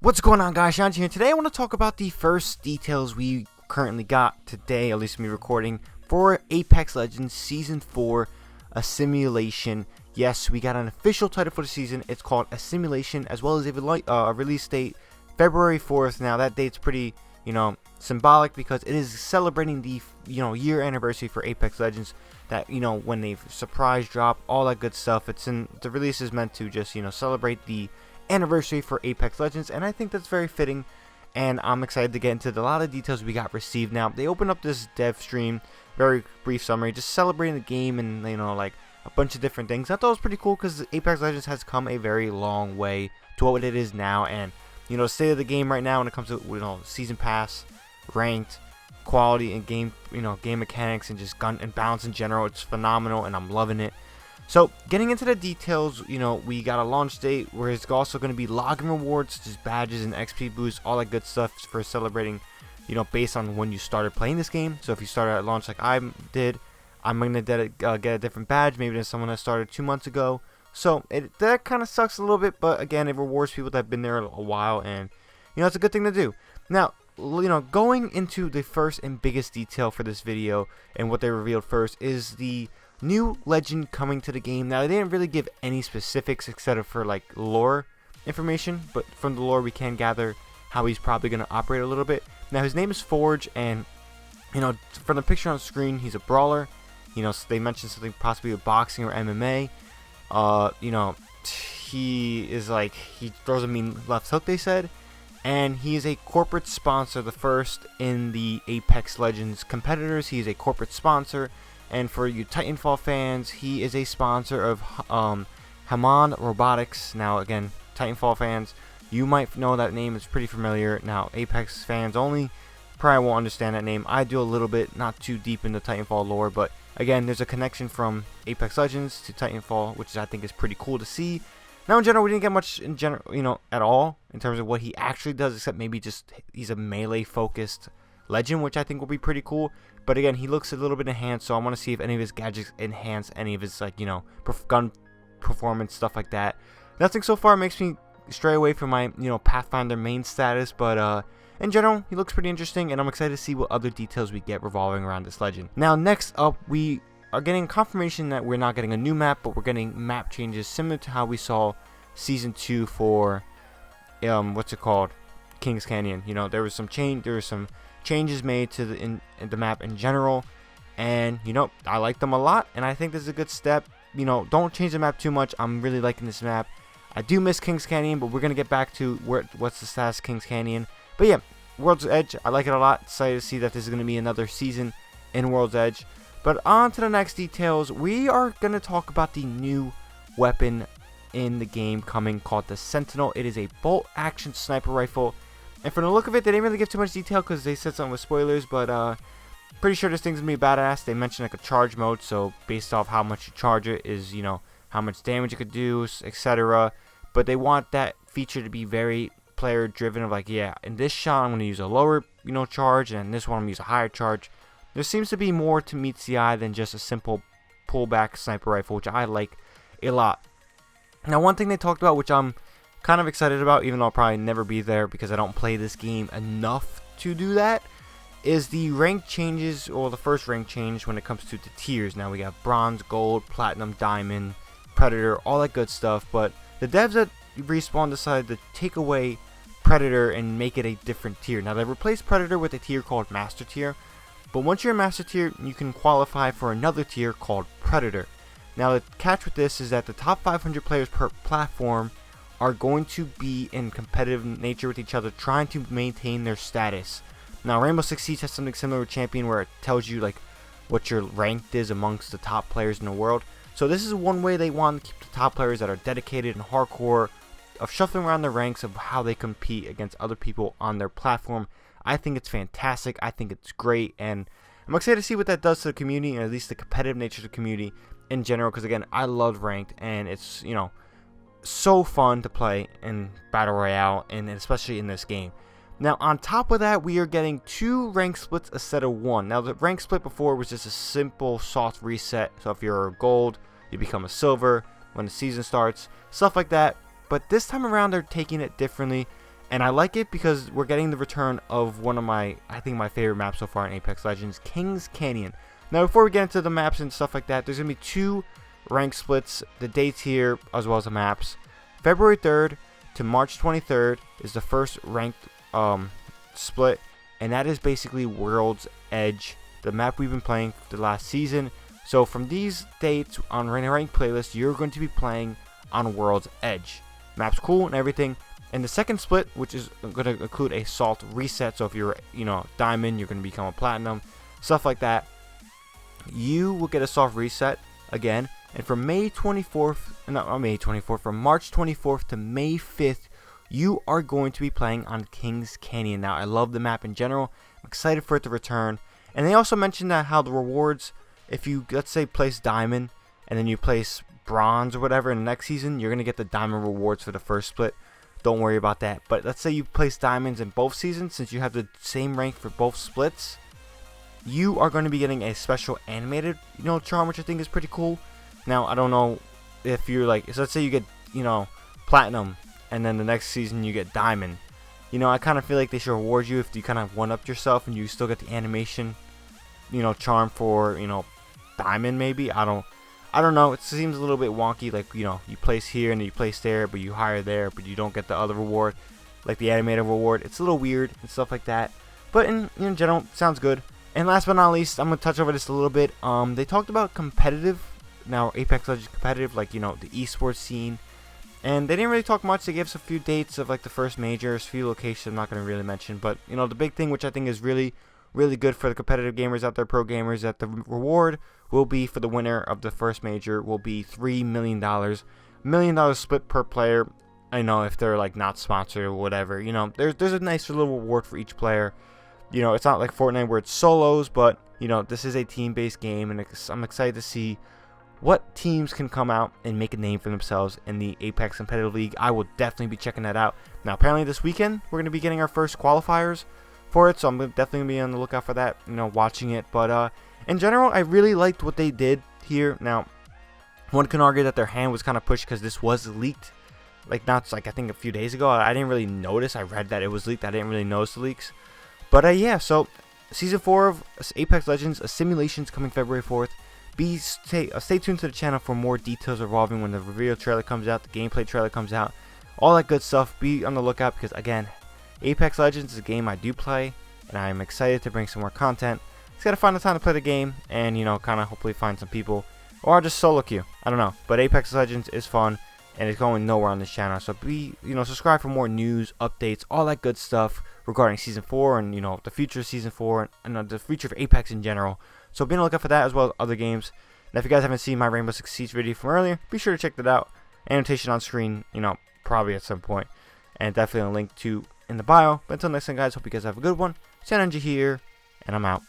What's going on, guys? ShadowNinja here. Today I want to talk about the first details we currently got today, at least me recording, for Apex Legends Season 4, a simulation. Yes, we got an official title for the season. It's called a simulation, as well as a release date, February 4th. Now that date's pretty, symbolic because it is celebrating the, year anniversary for Apex Legends. That, when they surprise drop, all that good stuff. The release is meant to just, celebrate the anniversary for Apex Legends, and I think that's very fitting, and I'm excited to get into a lot of details we got received. Now, they opened up this dev stream, very brief summary, just celebrating the game and, like a bunch of different things. I thought it was pretty cool because Apex Legends has come a very long way to what it is now, and, the state of the game right now when it comes to, season pass, ranked, quality, and game, game mechanics, and just gun and balance in general, it's phenomenal, and I'm loving it. So, getting into the details, we got a launch date where it's also going to be login rewards, such as badges and XP boosts, all that good stuff for celebrating, based on when you started playing this game. So, if you started at launch like I did, I'm going to get a different badge, maybe than someone that started 2 months ago. So, that kind of sucks a little bit, but again, it rewards people that have been there a while, and, it's a good thing to do. Now, going into the first and biggest detail for this video, and what they revealed first, is the new legend coming to the game. Now, they didn't really give any specifics except for like lore information, but from the lore we can gather how he's probably going to operate a little bit. Now, his name is Forge, and from the picture on screen, he's a brawler. They mentioned something possibly with boxing or MMA. He is like, he throws a mean left hook, they said, and he is a corporate sponsor, the first in the Apex Legends competitors. He is a corporate sponsor. And for you Titanfall fans, he is a sponsor of Haman Robotics. Now, again, Titanfall fans, you might know that name. It's pretty familiar. Now, Apex fans only probably won't understand that name. I do a little bit, not too deep into Titanfall lore, but again, there's a connection from Apex Legends to Titanfall, which I think is pretty cool to see. Now, in general, we didn't get much in general, at all in terms of what he actually does, except maybe just he's a melee-focused legend, which I think will be pretty cool. But again, he looks a little bit enhanced, so I want to see if any of his gadgets enhance any of his, gun performance, stuff like that. Nothing so far makes me stray away from my, Pathfinder main status, but in general, he looks pretty interesting, and I'm excited to see what other details we get revolving around this legend. Now, next up, we are getting confirmation that we're not getting a new map, but we're getting map changes similar to how we saw Season 2 for, Kings Canyon. There was some changes made to in the map in general, and I like them a lot, and I think this is a good step. Don't change the map too much. I'm really liking this map. I do miss Kings Canyon, but we're gonna get back to what's the status of Kings Canyon. But yeah, World's Edge, I like it a lot. Excited to see that this is gonna be another season in World's Edge. But on to the next details. We are gonna talk about the new weapon in the game coming, called the Sentinel. It is a bolt action sniper rifle. And from the look of it, they didn't really give too much detail because they said something with spoilers, but pretty sure this thing's going to be badass. They mentioned like a charge mode, so based off how much you charge it is, how much damage it could do, etc. But they want that feature to be very player driven, of like, yeah, in this shot I'm going to use a lower, charge, and in this one I'm going to use a higher charge. There seems to be more to meets the eye than just a simple pullback sniper rifle, which I like a lot. Now, one thing they talked about, which I'm kind of excited about, even though I'll probably never be there because I don't play this game enough to do that, is the rank changes, or the first rank change when it comes to the tiers. Now we got bronze, gold, platinum, diamond, predator, all that good stuff, but the devs at Respawn decided to take away predator and make it a different tier. Now, they replaced predator with a tier called master tier, but once you're a master tier, you can qualify for another tier called predator. Now, the catch with this is that the top 500 players per platform are going to be in competitive nature with each other, trying to maintain their status. Now, Rainbow Six Siege has something similar with Champion, where it tells you like what your ranked is amongst the top players in the world. So this is one way they want to keep the top players that are dedicated and hardcore, of shuffling around the ranks of how they compete against other people on their platform. I think it's fantastic. I think it's great, and I'm excited to see what that does to the community, and at least the competitive nature of the community in general. Because again, I love ranked, and it's so fun to play in Battle Royale, and especially in this game. Now, on top of that, we are getting 2 rank splits instead of 1. Now, the rank split before was just a simple soft reset. So if you're a gold, you become a silver when the season starts, stuff like that. But this time around, they're taking it differently, And I like it because we're getting the return of one of my, I think my favorite maps so far in Apex Legends, Kings Canyon. Now before we get into the maps and stuff like that, there's going to be 2 rank splits, the dates here as well as the maps. February 3rd to March 23rd is the first ranked split, and that is basically World's Edge, the map we've been playing for the last season. So from these dates on Rank playlist, you're going to be playing on World's Edge. Map's cool and everything. And the second split, which is going to include a salt reset, so if you're, diamond, you're going to become a platinum, stuff like that. You will get a soft reset again. And from March 24th to May 5th, you are going to be playing on Kings Canyon. Now, I love the map in general. I'm excited for it to return. And they also mentioned that how the rewards, if you, let's say, place diamond, and then you place bronze or whatever in the next season, you're going to get the diamond rewards for the first split. Don't worry about that. But let's say you place diamonds in both seasons, since you have the same rank for both splits, you are going to be getting a special animated, charm, which I think is pretty cool. Now, I don't know if you're like, so let's say you get, platinum, and then the next season you get diamond. I kind of feel like they should reward you if you kind of one-up yourself and you still get the animation, charm for, diamond maybe. I don't know. It seems a little bit wonky, like, you place here and you place there, but you hire there, but you don't get the other reward, like the animated reward. It's a little weird and stuff like that. But in general, sounds good. And last but not least, I'm going to touch over this a little bit. They talked about competitive, now Apex Legends competitive, like, the esports scene. And they didn't really talk much. They gave us a few dates of, like, the first majors, a few locations I'm not going to really mention. But, the big thing, which I think is really good for the competitive gamers out there, pro gamers, that the reward will be for the winner of the first major will be $3 million. $1 million split per player. I know if they're like not sponsored or whatever, there's a nice little reward for each player. It's not like Fortnite where it's solos, but this is a team-based game, and I'm excited to see what teams can come out and make a name for themselves in the Apex Competitive League. I will definitely be checking that out. Now, apparently this weekend we're going to be getting our first qualifiers for it, so I'm definitely going to be on the lookout for that, watching it. But in general, I really liked what they did here. Now, one can argue that their hand was kind of pushed because this was leaked, I think a few days ago. I didn't really notice. I read that it was leaked. I didn't really notice the leaks. But yeah, so Season 4 of Apex Legends, a simulation's coming February 4th. Stay tuned to the channel for more details revolving when the reveal trailer comes out, the gameplay trailer comes out, all that good stuff. Be on the lookout because, again, Apex Legends is a game I do play, and I am excited to bring some more content. Just gotta find the time to play the game, and kind of hopefully find some people, or just solo queue. I don't know, but Apex Legends is fun, and it's going nowhere on this channel. So subscribe for more news, updates, all that good stuff regarding Season 4 and the future of Season 4 and the future of Apex in general. So be on the lookout for that as well as other games. And if you guys haven't seen my Rainbow Six Siege video from earlier, be sure to check that out. Annotation on screen, probably at some point, and definitely a link to in the bio. But until next time, guys, hope you guys have a good one. ShadowNinja here, and I'm out.